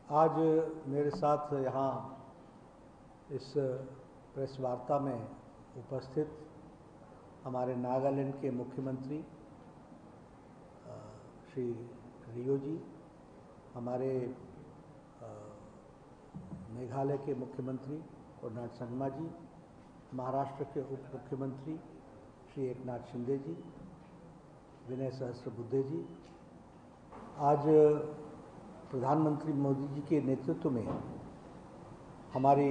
आज मेरे साथ यहाँ इस प्रेस वार्ता में उपस्थित हमारे नागालैंड के मुख्यमंत्री श्री रियो जी, हमारे मेघालय के मुख्यमंत्री कोनराड संगमा जी, महाराष्ट्र के उप मुख्यमंत्री श्री एकनाथ शिंदे जी, विनय सहस्त्रबुद्धे जी। आज प्रधानमंत्री मोदी जी के नेतृत्व में हमारी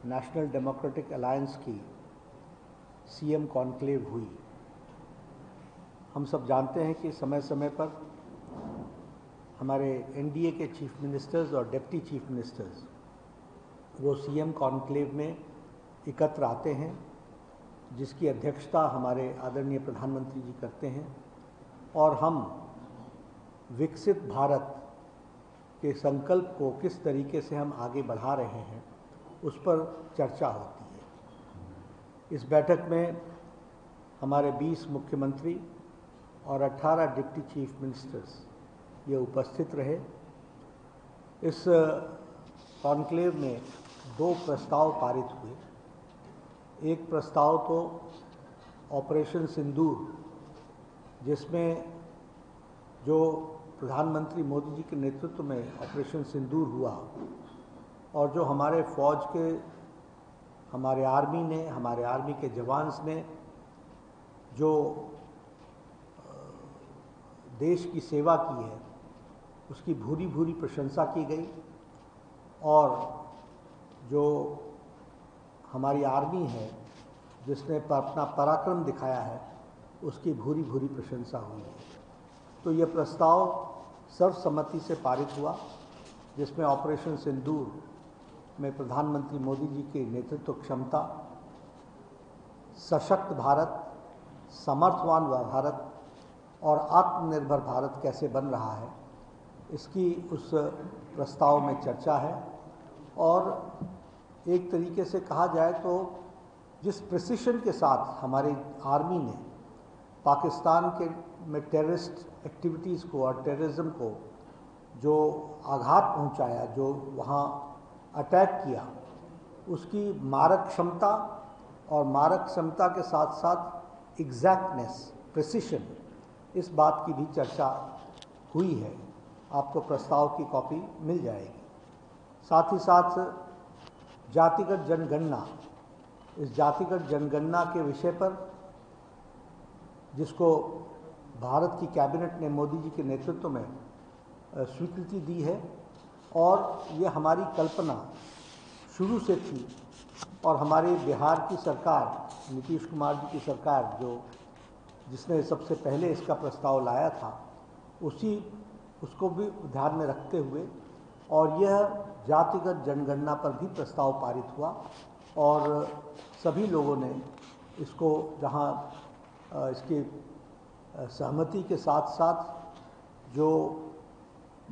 नेशनल डेमोक्रेटिक अलायंस की सीएम कॉन्क्लेव हुई। हम सब जानते हैं कि समय समय पर हमारे एनडीए के चीफ मिनिस्टर्स और डिप्टी चीफ मिनिस्टर्स वो सीएम कॉन्क्लेव में एकत्र आते हैं, जिसकी अध्यक्षता हमारे आदरणीय प्रधानमंत्री जी करते हैं, और हम विकसित भारत के संकल्प को किस तरीके से हम आगे बढ़ा रहे हैं उस पर चर्चा होती है। इस बैठक में हमारे 20 मुख्यमंत्री और 18 डिप्टी चीफ मिनिस्टर्स ये उपस्थित रहे। इस कॉन्क्लेव में 2 प्रस्ताव पारित हुए। एक प्रस्ताव तो ऑपरेशन सिंदूर, जिसमें जो प्रधानमंत्री मोदी जी के नेतृत्व में ऑपरेशन सिंदूर हुआ और जो हमारे फौज के हमारे आर्मी के जवान्स ने जो देश की सेवा की है उसकी भूरी भूरी प्रशंसा की गई, और जो हमारी आर्मी है जिसने अपना पराक्रम दिखाया है उसकी भूरी भूरी प्रशंसा हुई है। तो यह प्रस्ताव सर्वसम्मति से पारित हुआ, जिसमें ऑपरेशन सिंदूर में प्रधानमंत्री मोदी जी की नेतृत्व क्षमता, सशक्त भारत, समर्थवान भारत और आत्मनिर्भर भारत कैसे बन रहा है, इसकी उस प्रस्ताव में चर्चा है। और एक तरीके से कहा जाए तो जिस प्रिसिशन के साथ हमारी आर्मी ने पाकिस्तान के में टेररिस्ट एक्टिविटीज़ को और टेररिज्म को जो आघात पहुंचाया, जो वहाँ अटैक किया, उसकी मारक क्षमता और मारक क्षमता के साथ साथ एग्जैक्टनेस, प्रिसिशन, इस बात की भी चर्चा हुई है। आपको प्रस्ताव की कॉपी मिल जाएगी। साथ ही साथ जातिगत जनगणना, इस जातिगत जनगणना के विषय पर जिसको भारत की कैबिनेट ने मोदी जी के नेतृत्व में स्वीकृति दी है, और ये हमारी कल्पना शुरू से थी, और हमारे बिहार की सरकार, नीतीश कुमार जी की सरकार जिसने सबसे पहले इसका प्रस्ताव लाया था, उसको भी ध्यान में रखते हुए और यह जातिगत जनगणना पर भी प्रस्ताव पारित हुआ, और सभी लोगों ने इसको जहां इसकी सहमति के साथ साथ जो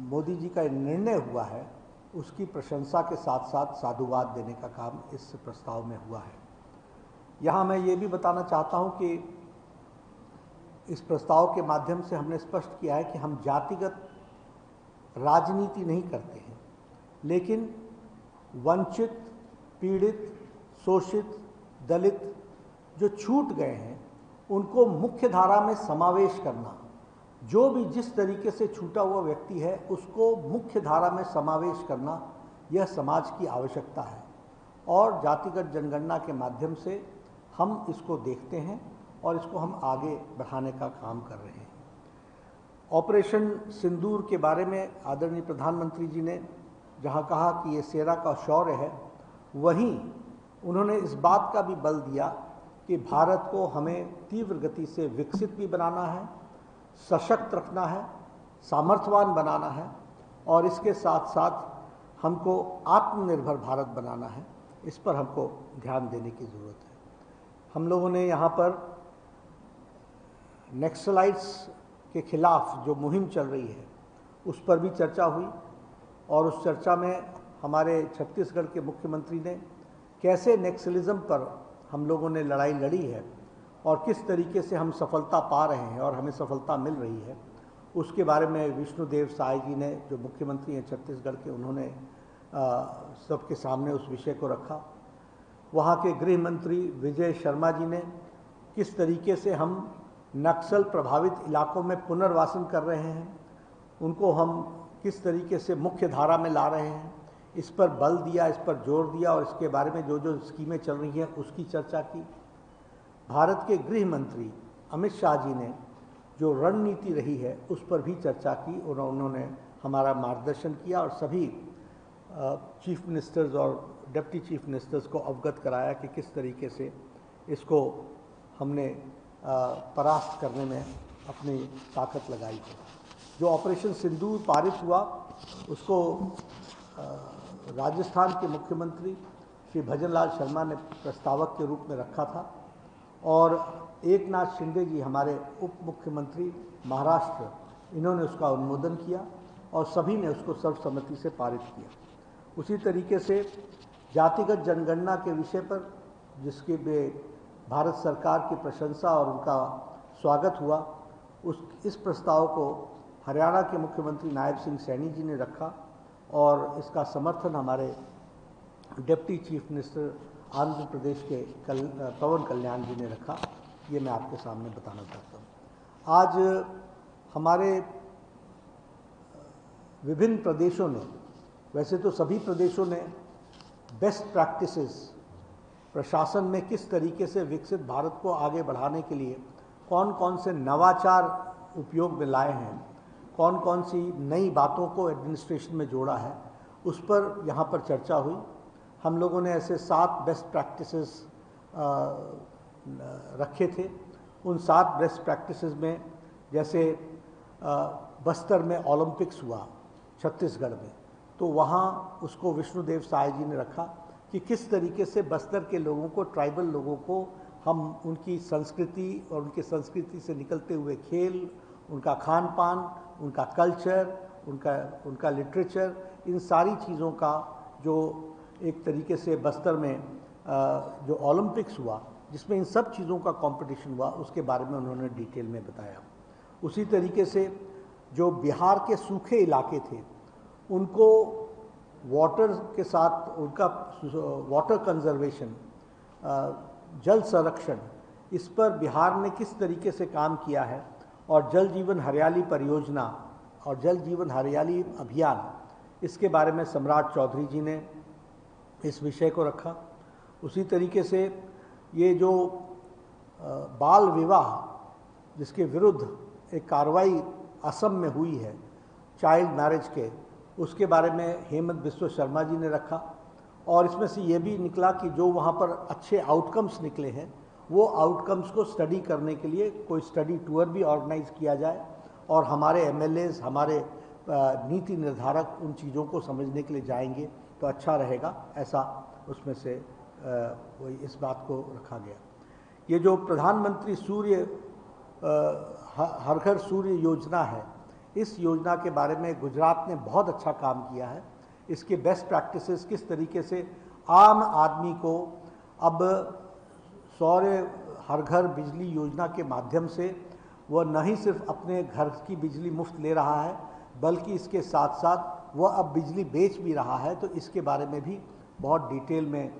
मोदी जी का निर्णय हुआ है उसकी प्रशंसा के साथ साथ साधुवाद देने का काम इस प्रस्ताव में हुआ है। यहाँ मैं ये भी बताना चाहता हूँ कि इस प्रस्ताव के माध्यम से हमने स्पष्ट किया है कि हम जातिगत राजनीति नहीं करते हैं, लेकिन वंचित, पीड़ित, शोषित, दलित जो छूट गए हैं उनको मुख्य धारा में समावेश करना, जो भी जिस तरीके से छूटा हुआ व्यक्ति है उसको मुख्य धारा में समावेश करना, यह समाज की आवश्यकता है। और जातिगत जनगणना के माध्यम से हम इसको देखते हैं और इसको हम आगे बढ़ाने का काम कर रहे हैं। ऑपरेशन सिंदूर के बारे में आदरणीय प्रधानमंत्री जी ने जहाँ कहा कि ये सेना का शौर्य है, वहीं उन्होंने इस बात का भी बल दिया कि भारत को हमें तीव्र गति से विकसित भी बनाना है, सशक्त रखना है, सामर्थ्यवान बनाना है, और इसके साथ साथ हमको आत्मनिर्भर भारत बनाना है। इस पर हमको ध्यान देने की ज़रूरत है। हम लोगों ने यहाँ पर नक्सलाइट्स के खिलाफ जो मुहिम चल रही है उस पर भी चर्चा हुई, और उस चर्चा में हमारे छत्तीसगढ़ के मुख्यमंत्री ने कैसे नक्सलिज्म पर हम लोगों ने लड़ाई लड़ी है और किस तरीके से हम सफलता पा रहे हैं और हमें सफलता मिल रही है, उसके बारे में विष्णुदेव साय जी ने, जो मुख्यमंत्री हैं छत्तीसगढ़ के, उन्होंने सबके सामने उस विषय को रखा। वहाँ के गृह मंत्री विजय शर्मा जी ने किस तरीके से हम नक्सल प्रभावित इलाकों में पुनर्वासन कर रहे हैं, उनको हम किस तरीके से मुख्य धारा में ला रहे हैं, इस पर बल दिया, इस पर जोर दिया और इसके बारे में जो जो स्कीमें चल रही हैं उसकी चर्चा की। भारत के गृह मंत्री अमित शाह जी ने जो रणनीति रही है उस पर भी चर्चा की और उन्होंने हमारा मार्गदर्शन किया और सभी चीफ मिनिस्टर्स और डिप्टी चीफ मिनिस्टर्स को अवगत कराया कि किस तरीके से इसको हमने परास्त करने में अपनी ताकत लगाई है। जो ऑपरेशन सिंदूर पारित हुआ उसको राजस्थान के मुख्यमंत्री श्री भजनलाल शर्मा ने प्रस्तावक के रूप में रखा था और एकनाथ शिंदे जी हमारे उप मुख्यमंत्री महाराष्ट्र, इन्होंने उसका अनुमोदन किया और सभी ने उसको सर्वसम्मति से पारित किया। उसी तरीके से जातिगत जनगणना के विषय पर जिसके भारत सरकार की प्रशंसा और उनका स्वागत हुआ, इस प्रस्ताव को हरियाणा के मुख्यमंत्री नायब सिंह सैनी जी ने रखा और इसका समर्थन हमारे deputy chief minister Andhra Pradesh के पवन कल्याण जी ने रखा। ये मैं आपके सामने बताना चाहता हूँ। आज हमारे विभिन्न प्रदेशों ने, वैसे तो सभी प्रदेशों ने बेस्ट प्रैक्टिसेस प्रशासन में किस तरीके से विकसित भारत को आगे बढ़ाने के लिए कौन कौन से नवाचार उपयोग में लाए हैं, कौन कौन सी नई बातों को एडमिनिस्ट्रेशन में जोड़ा है, उस पर यहाँ पर चर्चा हुई। हम लोगों ने ऐसे 7 बेस्ट प्रैक्टिसेस रखे थे। उन 7 बेस्ट प्रैक्टिसेस में जैसे बस्तर में ओलंपिक्स हुआ छत्तीसगढ़ में, तो वहाँ उसको विष्णुदेव साय जी ने रखा कि किस तरीके से बस्तर के लोगों को, ट्राइबल लोगों को हम उनकी संस्कृति और उनकी संस्कृति से निकलते हुए खेल, उनका खान पान, उनका कल्चर, उनका लिटरेचर, इन सारी चीज़ों का जो एक तरीके से बस्तर में जो ओलंपिक्स हुआ जिसमें इन सब चीज़ों का कंपटीशन हुआ, उसके बारे में उन्होंने डिटेल में बताया। उसी तरीके से जो बिहार के सूखे इलाके थे उनको वाटर के साथ, उनका वाटर कंजर्वेशन, जल संरक्षण, इस पर बिहार ने किस तरीके से काम किया है और जल जीवन हरियाली परियोजना और जल जीवन हरियाली अभियान, इसके बारे में सम्राट चौधरी जी ने इस विषय को रखा। उसी तरीके से ये जो बाल विवाह जिसके विरुद्ध एक कार्रवाई असम में हुई है चाइल्ड मैरिज के, उसके बारे में हेमंत बिस्वा शर्मा जी ने रखा और इसमें से ये भी निकला कि जो वहाँ पर अच्छे आउटकम्स निकले हैं वो आउटकम्स को स्टडी करने के लिए कोई स्टडी टूर भी ऑर्गेनाइज किया जाए और हमारे MLAs, हमारे नीति निर्धारक उन चीज़ों को समझने के लिए जाएंगे तो अच्छा रहेगा, ऐसा उसमें से इस बात को रखा गया। ये जो प्रधानमंत्री हर घर सूर्य योजना है, इस योजना के बारे में गुजरात ने बहुत अच्छा काम किया है। इसके बेस्ट प्रैक्टिसेस किस तरीके से आम आदमी को अब सौर हर घर बिजली योजना के माध्यम से वह न ही सिर्फ अपने घर की बिजली मुफ्त ले रहा है बल्कि इसके साथ साथ वह अब बिजली बेच भी रहा है, तो इसके बारे में भी बहुत डिटेल में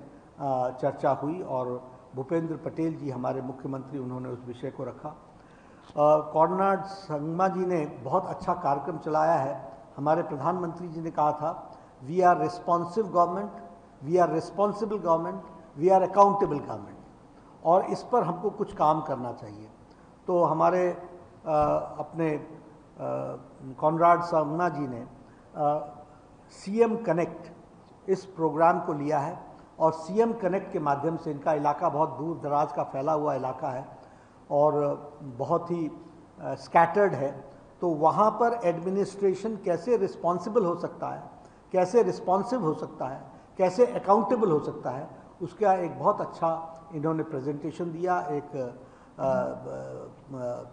चर्चा हुई और भूपेंद्र पटेल जी हमारे मुख्यमंत्री, उन्होंने उस विषय को रखा। कॉर्नाड संगमा जी ने बहुत अच्छा कार्यक्रम चलाया है। हमारे प्रधानमंत्री जी ने कहा था, we are responsive government, we are responsible government, we are accountable government, और इस पर हमको कुछ काम करना चाहिए। तो हमारे अपने कॉर्नाड संगमा जी ने CM कनेक्ट इस प्रोग्राम को लिया है और CM कनेक्ट के माध्यम से, इनका इलाका बहुत दूर दराज का फैला हुआ इलाका है और बहुत ही स्कैटर्ड है, तो वहाँ पर एडमिनिस्ट्रेशन कैसे रिस्पॉन्सिबल हो सकता है, कैसे रिस्पॉन्सिव हो सकता है, कैसे अकाउंटेबल हो सकता है, उसका एक बहुत अच्छा इन्होंने प्रेजेंटेशन दिया। एक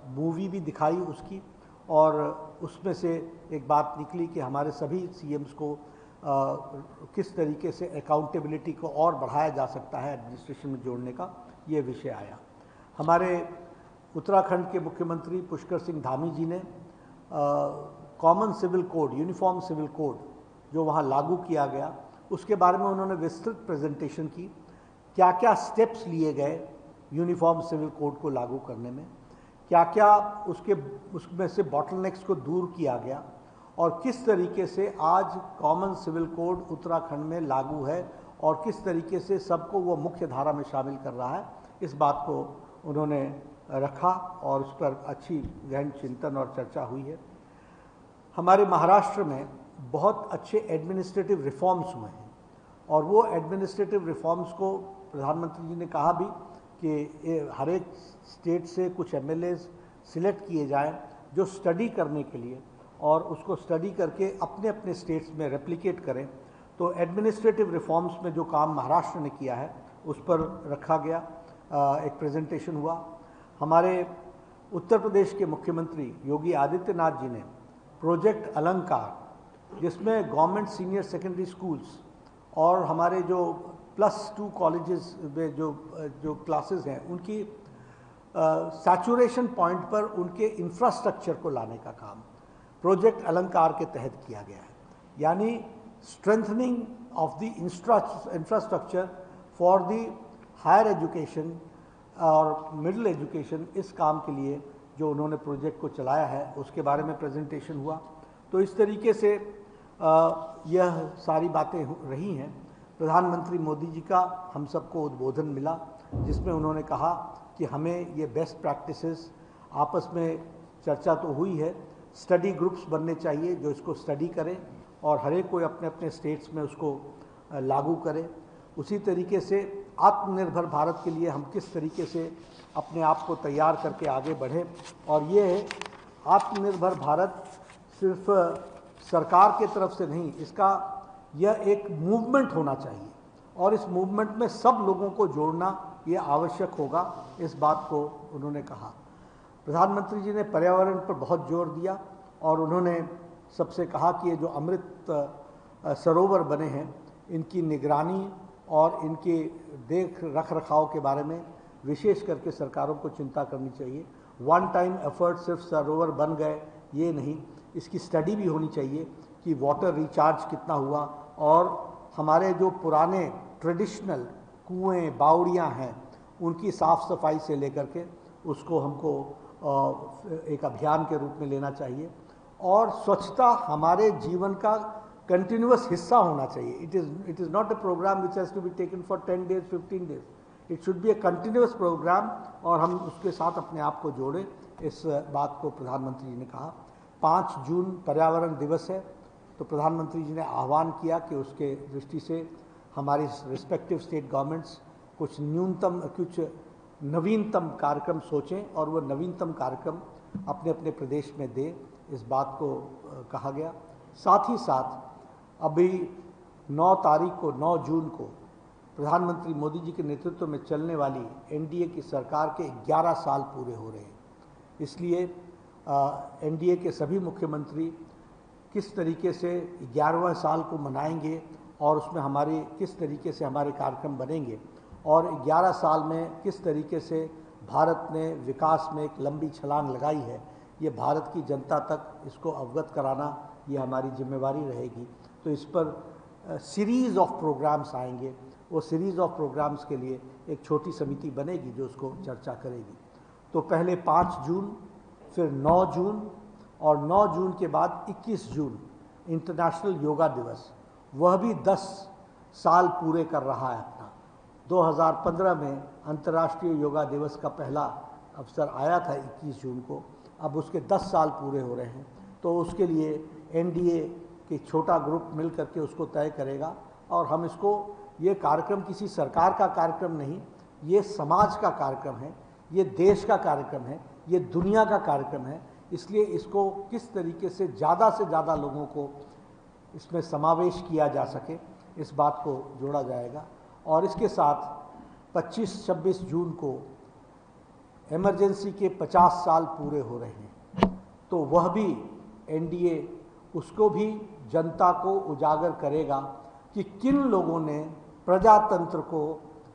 मूवी भी दिखाई उसकी, और उसमें से एक बात निकली कि हमारे सभी CMs को किस तरीके से अकाउंटेबिलिटी को और बढ़ाया जा सकता है, एडमिनिस्ट्रेशन में जोड़ने का ये विषय आया। हमारे उत्तराखंड के मुख्यमंत्री पुष्कर सिंह धामी जी ने common civil code, uniform civil code जो वहाँ लागू किया गया, उसके बारे में उन्होंने विस्तृत प्रेजेंटेशन की। क्या क्या स्टेप्स लिए गए यूनिफॉर्म सिविल कोड को लागू करने में, क्या क्या उसमें से बॉटलनेक्स को दूर किया गया, और किस तरीके से आज कॉमन सिविल कोड उत्तराखंड में लागू है और किस तरीके से सबको वो मुख्य धारा में शामिल कर रहा है, इस बात को उन्होंने रखा और उस पर अच्छी गहन चिंतन और चर्चा हुई है। हमारे महाराष्ट्र में बहुत अच्छे एडमिनिस्ट्रेटिव रिफॉर्म्स हुए हैं और वो एडमिनिस्ट्रेटिव रिफॉर्म्स को प्रधानमंत्री जी ने कहा भी कि हर एक स्टेट से कुछ एमएलएज सिलेक्ट किए जाएं जो स्टडी करने के लिए और उसको स्टडी करके अपने अपने स्टेट्स में रेप्लिकेट करें। तो एडमिनिस्ट्रेटिव रिफॉर्म्स में जो काम महाराष्ट्र ने किया है उस पर रखा गया, एक प्रेजेंटेशन हुआ। हमारे उत्तर प्रदेश के मुख्यमंत्री योगी आदित्यनाथ जी ने प्रोजेक्ट अलंकार, जिसमें गवर्नमेंट सीनियर सेकेंडरी स्कूल्स और हमारे जो +2 कॉलेजेस में जो क्लासेस हैं उनकी सैचुरेशन पॉइंट पर उनके इंफ्रास्ट्रक्चर को लाने का काम प्रोजेक्ट अलंकार के तहत किया गया है। यानी strengthening of the infrastructure for the higher education और मिडिल एजुकेशन, इस काम के लिए जो उन्होंने प्रोजेक्ट को चलाया है उसके बारे में प्रेजेंटेशन हुआ। तो इस तरीके से यह सारी बातें रही हैं। प्रधानमंत्री मोदी जी का हम सबको उद्बोधन मिला जिसमें उन्होंने कहा कि हमें ये बेस्ट प्रैक्टिसेस आपस में चर्चा तो हुई है, स्टडी ग्रुप्स बनने चाहिए जो इसको स्टडी करें और हर एक कोई अपने अपने स्टेट्स में उसको लागू करे। उसी तरीके से आत्मनिर्भर भारत के लिए हम किस तरीके से अपने आप को तैयार करके आगे बढ़ें, और ये आत्मनिर्भर भारत सिर्फ सरकार के तरफ से नहीं, इसका यह एक मूवमेंट होना चाहिए और इस मूवमेंट में सब लोगों को जोड़ना ये आवश्यक होगा, इस बात को उन्होंने कहा। प्रधानमंत्री जी ने पर्यावरण पर बहुत जोर दिया और उन्होंने सबसे कहा कि ये जो अमृत सरोवर बने हैं इनकी निगरानी और इनके रख रखाव के बारे में विशेष करके सरकारों को चिंता करनी चाहिए। वन टाइम एफर्ट सिर्फ सरोवर बन गए ये नहीं, इसकी स्टडी भी होनी चाहिए कि वाटर रिचार्ज कितना हुआ और हमारे जो पुराने ट्रेडिशनल कुएं बावड़ियाँ हैं उनकी साफ़ सफाई से लेकर के उसको हमको एक अभियान के रूप में लेना चाहिए। और स्वच्छता हमारे जीवन का कंटिन्यूअस हिस्सा होना चाहिए। It is not a program which has to be taken for 10 days 15 days, it should be a continuous program और हम उसके साथ अपने आप को जोड़ें, इस बात को प्रधानमंत्री जी ने कहा। 5 जून पर्यावरण दिवस है, तो प्रधानमंत्री जी ने आह्वान किया कि उसके दृष्टि से हमारी रिस्पेक्टिव स्टेट गवर्नमेंट्स कुछ नवीनतम कार्यक्रम सोचें और वो नवीनतम कार्यक्रम अपने अपने प्रदेश में दे, इस बात को कहा गया। साथ ही साथ अभी 9 जून को प्रधानमंत्री मोदी जी के नेतृत्व में चलने वाली एनडीए की सरकार के 11 साल पूरे हो रहे हैं। इसलिए एनडीए के सभी मुख्यमंत्री किस तरीके से 11वें साल को मनाएंगे और उसमें हमारे किस तरीके से हमारे कार्यक्रम बनेंगे और 11 साल में किस तरीके से भारत ने विकास में एक लंबी छलांग लगाई है, ये भारत की जनता तक इसको अवगत कराना ये हमारी जिम्मेवारी रहेगी। तो इस पर सीरीज़ ऑफ प्रोग्राम्स आएंगे, वो सीरीज़ ऑफ प्रोग्राम्स के लिए एक छोटी समिति बनेगी जो उसको चर्चा करेगी। तो पहले 5 जून, फिर 9 जून और 9 जून के बाद 21 जून इंटरनेशनल योगा दिवस, वह भी 10 साल पूरे कर रहा है अपना। 2015 में अंतर्राष्ट्रीय योगा दिवस का पहला अवसर आया था 21 जून को, अब उसके 10 साल पूरे हो रहे हैं। तो उसके लिए एनडीए के छोटा ग्रुप मिल करके उसको तय करेगा और हम इसको, ये कार्यक्रम किसी सरकार का कार्यक्रम नहीं, ये समाज का कार्यक्रम है, ये देश का कार्यक्रम है, ये दुनिया का कार्यक्रम है। इसलिए इसको किस तरीके से ज़्यादा लोगों को इसमें समावेश किया जा सके, इस बात को जोड़ा जाएगा। और इसके साथ 25-26 जून को इमरजेंसी के 50 साल पूरे हो रहे हैं, तो वह भी एनडीए उसको भी जनता को उजागर करेगा कि किन लोगों ने प्रजातंत्र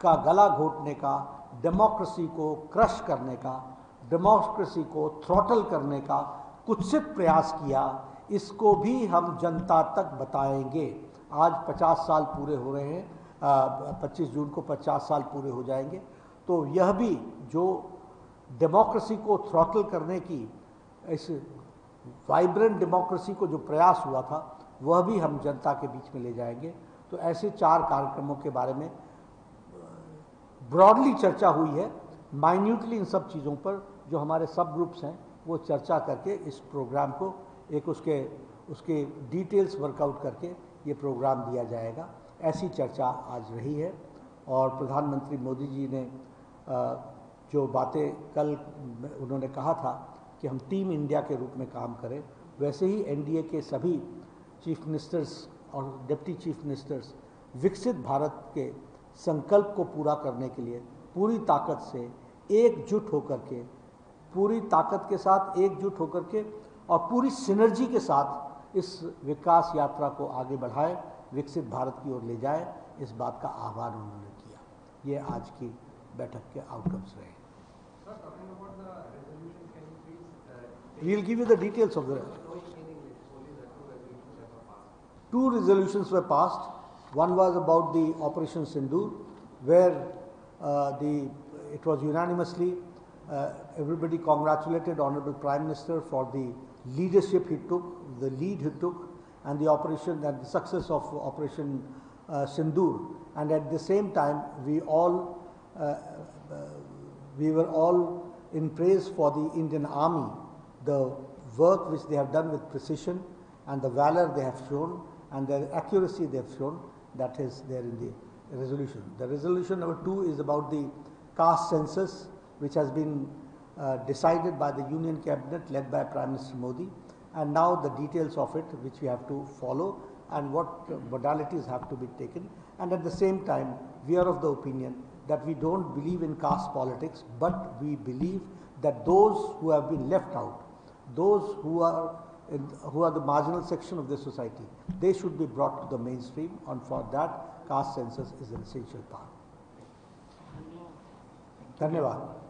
का गला घोटने का, डेमोक्रेसी को क्रश करने का, डेमोक्रेसी को थ्रॉटल करने का कुत्सित प्रयास किया, इसको भी हम जनता तक बताएंगे। आज 50 साल पूरे हो रहे हैं, 25 जून को 50 साल पूरे हो जाएंगे। तो यह भी जो डेमोक्रेसी को थ्रॉटल करने की, इस वाइब्रेंट डेमोक्रेसी को जो प्रयास हुआ था, वह भी हम जनता के बीच में ले जाएंगे। तो ऐसे 4 कार्यक्रमों के बारे में ब्रॉडली चर्चा हुई है। माइन्यूटली इन सब चीज़ों पर जो हमारे सब ग्रुप्स हैं वो चर्चा करके इस प्रोग्राम को एक उसके डिटेल्स वर्कआउट करके ये प्रोग्राम दिया जाएगा। ऐसी चर्चा आज रही है। और प्रधानमंत्री मोदी जी ने जो बातें कल उन्होंने कहा था कि हम टीम इंडिया के रूप में काम करें, वैसे ही एनडीए के सभी चीफ मिनिस्टर्स और डिप्टी चीफ मिनिस्टर्स विकसित भारत के संकल्प को पूरा करने के लिए पूरी ताकत से एकजुट होकर के, पूरी ताकत के साथ एकजुट होकर के और पूरी सिनर्जी के साथ इस विकास यात्रा को आगे बढ़ाए, विकसित भारत की ओर ले जाए, इस बात का आह्वान उन्होंने किया। ये आज की बैठक के आउटकम्स रहे। We'll give you the details of the. 2 resolutions were passed. One was about the Operation Sindoor, where it was unanimously everybody congratulated Honorable Prime Minister for the leadership he took, the lead he took, and the operation and the success of Operation Sindoor. And at the same time, we were all in praise for the Indian Army, the work which they have done with precision and the valor they have shown and the accuracy they have shown. That is there in the resolution. The resolution number 2 is about the caste census, which has been decided by the Union Cabinet led by Prime Minister Modi, and now the details of it which we have to follow and what modalities have to be taken. And at the same time, we are of the opinion that we don't believe in caste politics, but we believe that those who have been left out, those who are the marginal section of the society, they should be brought to the mainstream, and for that caste census is an essential part. धन्यवाद।